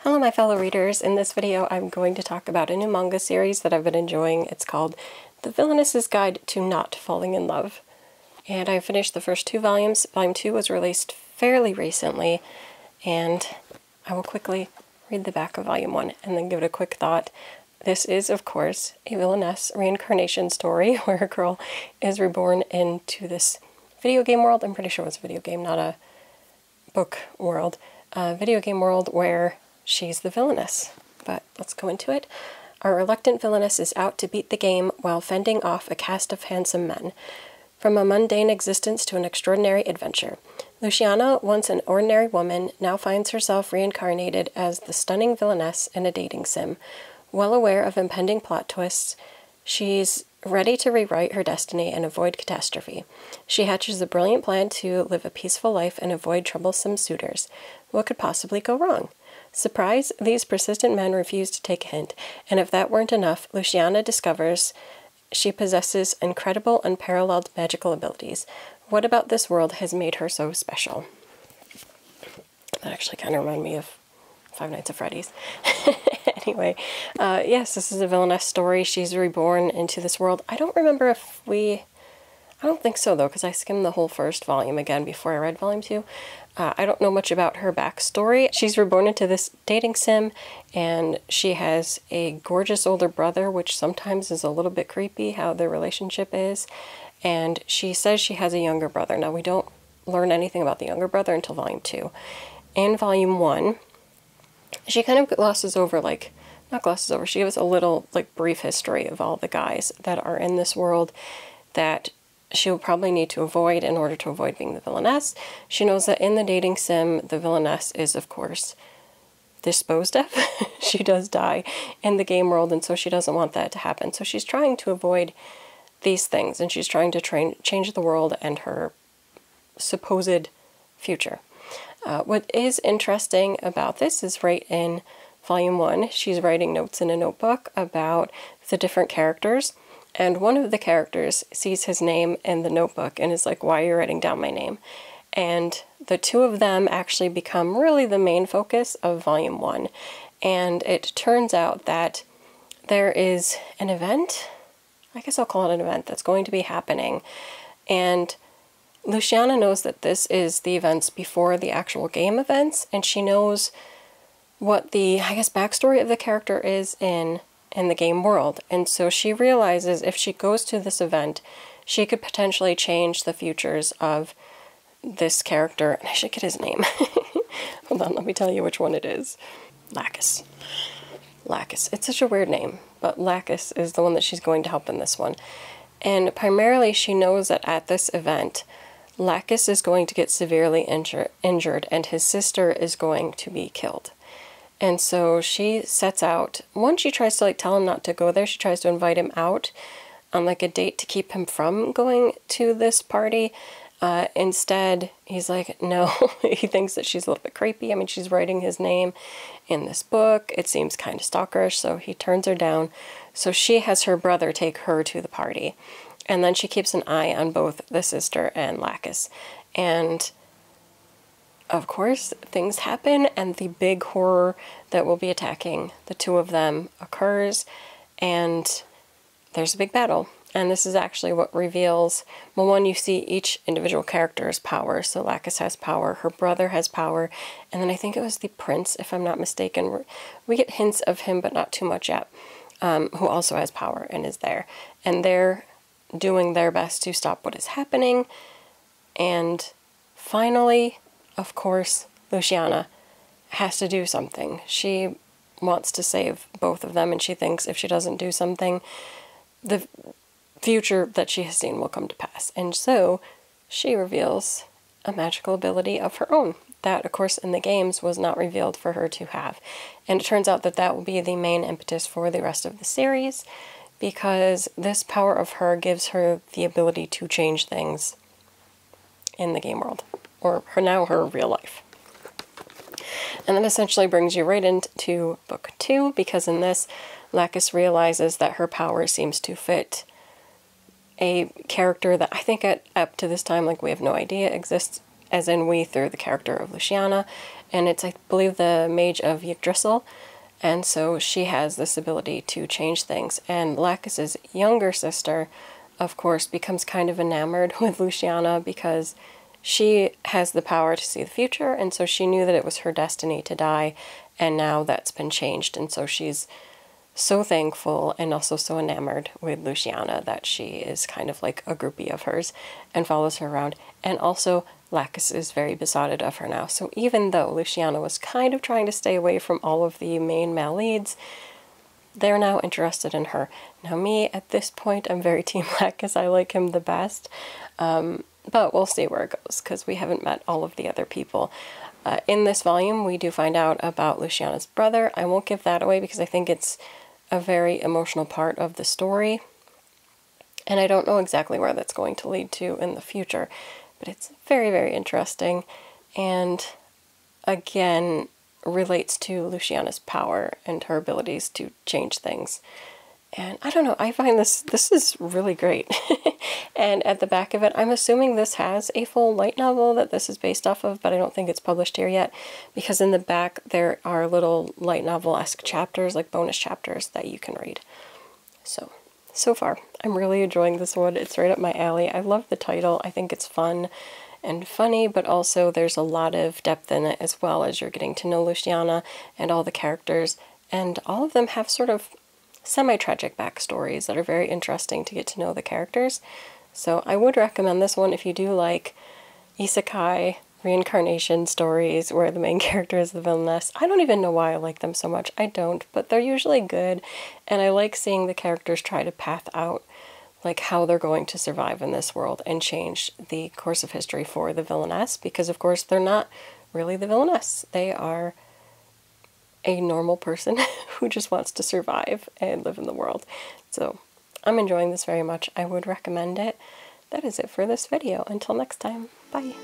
Hello my fellow readers, in this video I'm going to talk about a new manga series that I've been enjoying. It's called The Villainess's Guide to Not Falling in Love. And I finished the first 2 volumes. Volume 2 was released fairly recently, and I will quickly read the back of Volume 1 and then give it a quick thought. This is, of course, a villainess reincarnation story where a girl is reborn into this video game world. I'm pretty sure it's a video game, not a book world. A video game world where she's the villainess, but let's go into it. Our reluctant villainess is out to beat the game while fending off a cast of handsome men. From a mundane existence to an extraordinary adventure, Luciana, once an ordinary woman, now finds herself reincarnated as the stunning villainess in a dating sim. Well aware of impending plot twists, she's ready to rewrite her destiny and avoid catastrophe. She hatches a brilliant plan to live a peaceful life and avoid troublesome suitors. What could possibly go wrong? Surprise, these persistent men refuse to take a hint, and if that weren't enough, Luciana discovers she possesses incredible, unparalleled magical abilities. What about this world has made her so special? That actually kind of reminded me of Five Nights at Freddy's. Anyway, yes, this is a villainess story. She's reborn into this world. I don't remember if I don't think so, though, because I skimmed the whole first volume again before I read Volume 2. I don't know much about her backstory. She's reborn into this dating sim, and she has a gorgeous older brother, which sometimes is a little bit creepy how their relationship is. And she says she has a younger brother. Now, we don't learn anything about the younger brother until Volume 2. In Volume 1, she kind of glosses over, not glosses over, she gives a little, brief history of all the guys that are in this world that she will probably need to avoid in order to avoid being the villainess. She knows that in the dating sim, the villainess is, of course, disposed of. She does die in the game world, and so she doesn't want that to happen. So she's trying to avoid these things, and she's trying to change the world and her supposed future. What is interesting about this is right in Volume 1, she's writing notes in a notebook about the different characters. And one of the characters sees his name in the notebook and is like, why are you writing down my name? And the two of them actually become really the main focus of Volume 1. And it turns out that there is an event, I guess I'll call it an event, that's going to be happening. And Luciana knows that this is the events before the actual game events, and she knows what the, backstory of the character is in the game world. And so she realizes if she goes to this event, she could potentially change the futures of this character. And I should get his name. Hold on, let me tell you which one it is. Lacus. Lacus. It's such a weird name, but Lacus is the one that she's going to help in this one. And primarily she knows that at this event, Lacus is going to get severely injured and his sister is going to be killed. And so she sets out, once she tries to tell him not to go there, she tries to invite him out on a date to keep him from going to this party. Instead, he's like, no, he thinks that she's a little bit creepy. I mean, she's writing his name in this book. It seems kind of stalkerish, so he turns her down. So she has her brother take her to the party. And then she keeps an eye on both the sister and Lacus. And of course, things happen, and the big horror that will be attacking the two of them occurs, and there's a big battle. And this is actually what reveals, well, one, you see each individual character's power. So Lacus has power, her brother has power, and then I think it was the prince, if I'm not mistaken. We get hints of him, but not too much yet, who also has power and is there. And they're doing their best to stop what is happening. And finally, of course, Luciana has to do something. She wants to save both of them, and she thinks if she doesn't do something, the future that she has seen will come to pass. And so she reveals a magical ability of her own that, of course, in the games was not revealed for her to have. And it turns out that that will be the main impetus for the rest of the series, because this power of her gives her the ability to change things in the game world, or her real life. And that essentially brings you right into book 2, because in this, Lacus realizes that her power seems to fit a character that I think up to this time, we have no idea exists, as in we through the character of Luciana, and it's, I believe, the Mage of Yggdrasil, and so she has this ability to change things. And Lacus's younger sister, of course, becomes kind of enamored with Luciana because she has the power to see the future, and so she knew that it was her destiny to die, and now that's been changed, and so she's so thankful and also so enamored with Luciana that she is kind of like a groupie of hers and follows her around. And also Lacus is very besotted of her now. So even though Luciana was kind of trying to stay away from all of the main male leads, they're now interested in her. Now me, at this point, I'm very Team Lacus. I like him the best. But we'll see where it goes because we haven't met all of the other people. In this volume, we do find out about Luciana's brother. I won't give that away because I think it's a very emotional part of the story, and I don't know exactly where that's going to lead to in the future, but it's very, very interesting, and again relates to Luciana's power and her abilities to change things. And I don't know, I find this is really great. And at the back of it, I'm assuming this has a full light novel that this is based off of, but I don't think it's published here yet, because in the back there are little light novel-esque chapters, like bonus chapters, that you can read. So far, I'm really enjoying this one. It's right up my alley. I love the title. I think it's fun and funny, but also there's a lot of depth in it as well, as you're getting to know Luciana and all the characters, and all of them have sort of semi-tragic backstories that are very interesting to get to know the characters. So I would recommend this one if you do like isekai, reincarnation stories where the main character is the villainess. I don't even know why I like them so much. I don't, but they're usually good, and I like seeing the characters try to path out like how they're going to survive in this world and change the course of history for the villainess, because of course they're not really the villainess. They are a normal person who just wants to survive and live in the world. So I'm enjoying this very much. I would recommend it. That is it for this video. Until next time, bye.